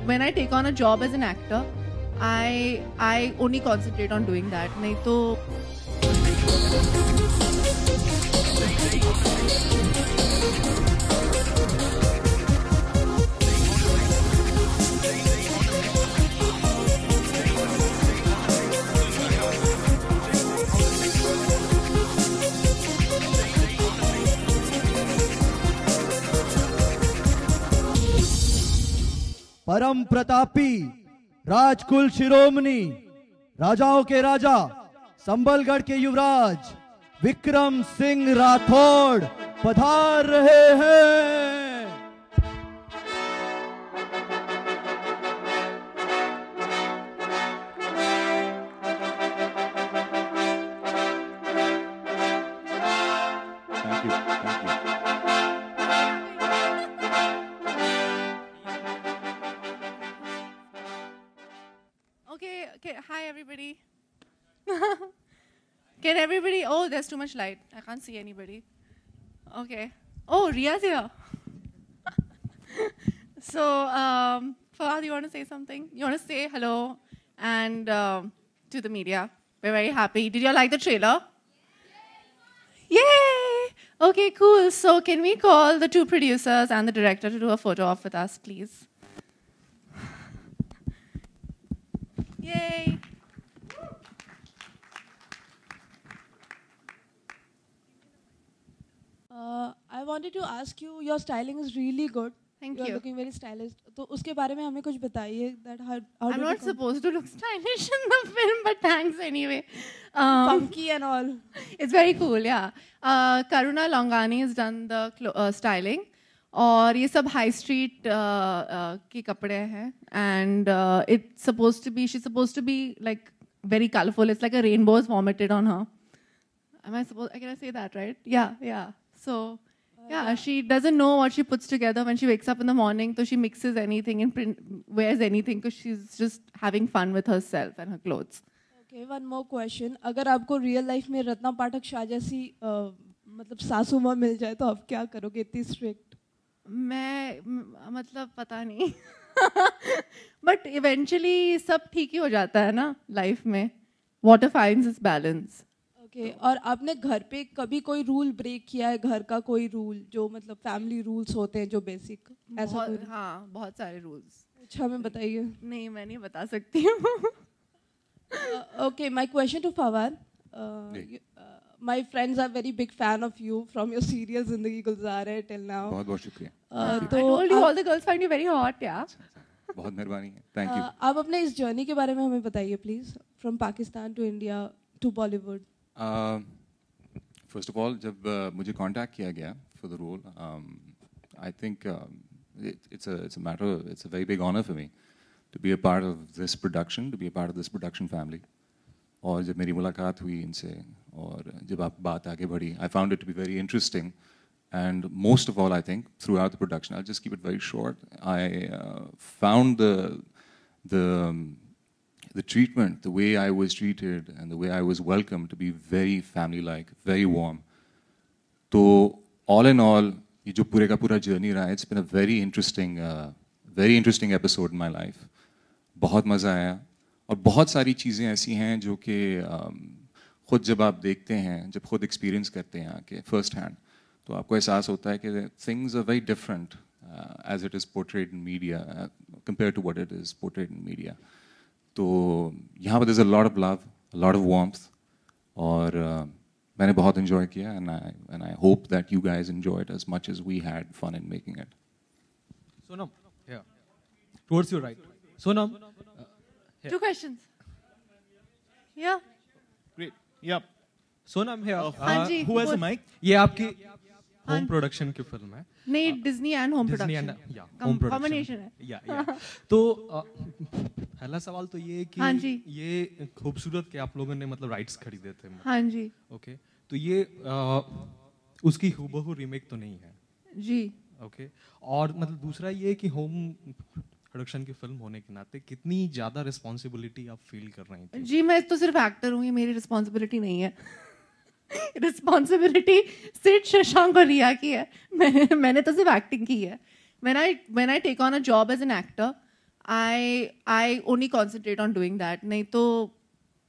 when I take on a job as an actor, I only concentrate on doing that. नहीं तो परम प्रतापी राजकुल शिरोमणि राजाओं के राजा संबलगढ़ के युवराज विक्रम सिंह राठौड़ पधार रहे हैं। Okay, hi everybody. Can everybody? Oh, there's too much light. I can't see anybody. Okay. Oh, Ria's here. So, Fawad, you want to say something? You want to say hello and to the media? We're very happy. Did you like the trailer? Yay! Okay, cool. So, can we call the two producers and the director to do a photo op with us, please? Yay! I wanted to ask you, your styling is really good. Thank You're you. looking very stylish. तो उसके बारे में हमें कुछ बताइए. That how I'm not supposed to look stylish in the film, but thanks anyway. funky and all. It's very cool, yeah. Karuna Longani has done the styling. और ये सब high street के कपड़े हैं. And it's supposed to be, she's supposed to be like very colorful. It's like a rainbow is vomited on her. Am I supposed, can I say that, right? Yeah, yeah. So, yeah, she doesn't know what she puts together when she wakes up in the morning. So she mixes anything and wears anything because she's just having fun with herself and her clothes. Okay, one more question. अगर आपको real life में रत्ना पाठक शाह जैसी मतलब सासू माँ मिल जाए तो आप क्या करोगे? इतनी strict? मैं मतलब पता नहीं. But eventually सब ठीक ही हो जाता है ना life में. Water finds its balance. Okay, और आपने घर पे कभी कोई रूल ब्रेक किया है? घर का कोई रूल जो मतलब फैमिली रूल्स होते हैं जो बेसिक ऐसा कोई? हाँ, बहुत सारे रूल्स. अच्छा, हमें बताइए. नहीं, मैं नहीं बता सकती हूँ. Okay, my question to Fawad. My friends are very big fan of you from your serial Zindagi Gulzar Hai till now. बहुत बहुत शुक्रिया. I told you all the girls find you very hot, yeah. बहुत मेहरबानी है. Thank you. आप अपने इस journey के बारे में हमें बताइए please. From Pakistan to India to Bollywood. First of all, जब मुझे contact किया गया for the role, I think it's a matter, it's a very big honor for me to be a part of this production, to be a part of this production family. और जब मेरी मुलाकात हुई इनसे और जब आप बात आगे बढ़ी, I found it to be very interesting. And most of all, I think, throughout the production, I'll just keep it very short, I found the treatment, the way I was treated and the way I was welcomed to be very family-like, very warm. So, all in all, ये जो पूरे का पूरा journey रहा, it's been a very interesting episode in my life. बहुत मज़ा आया और बहुत सारी चीज़ें ऐसी हैं जो कि खुद जब आप देखते हैं, जब खुद experience करते हैं आके first hand, तो आपको एहसास होता है कि things are very different as it is portrayed in media compared to what it is portrayed in media. तो यहाँ पर there's a lot of love, a lot of warmth, और मैंने बहुत enjoy किया, and I hope that you guys enjoy it as much as we had fun in making it. Sonam, yeah, towards your right. Sonam, yeah. 2 questions. Yeah. Great. Yeah. Sonam here. Who has a mic? ये आपकी home production की film है. नहीं, Disney and home production. Yeah, home production. Combination है. Yeah. तो पहला सवाल तो ये है कि ये खूबसूरत के आप लोगों ने मतलब राइट्स खरीदे थे. हाँ जी. Okay. तो ये उसकी हूबहू रीमेक तो नहीं है. जी. Okay. और मतलब दूसरा ये कि होम प्रोडक्शन की फिल्म होने के नाते कितनी ज्यादा रिस्पॉन्सिबिलिटी आप फील कर रही हैं? जी, मैं तो सिर्फ एक्टर हूँ, ये मेरी रिस्पॉन्सिबिलिटी नहीं है. रिस्पॉन्सिबिलिटी सिर्फ शशांक और रिया की है. मैंने तो सिर्फ एक्टिंग की है. When I take on a job as an actor, I only concentrate on doing that. नहीं तो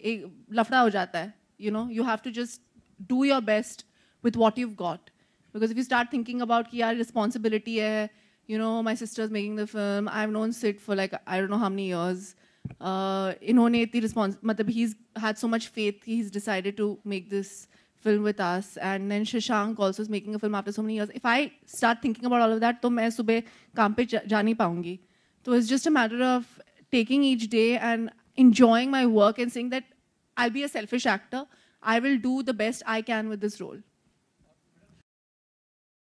एक लफड़ा हो जाता है. You know, you have to just do your best with what you've got. Because if you start thinking about कि यार responsibility है, you know, my sister's making the film. I've known Sid for like I don't know how many years. इन्होंने इतनी मतलब he's had so much faith. He's decided to make this film with us, and then Shashank also is making a film after so many years. If I start thinking about all of that, तो मैं सुबह काम पे जा नहीं पाऊंगी. So it's just a matter of taking each day and enjoying my work and saying that I'll be a selfish actor. I will do the best I can with this role.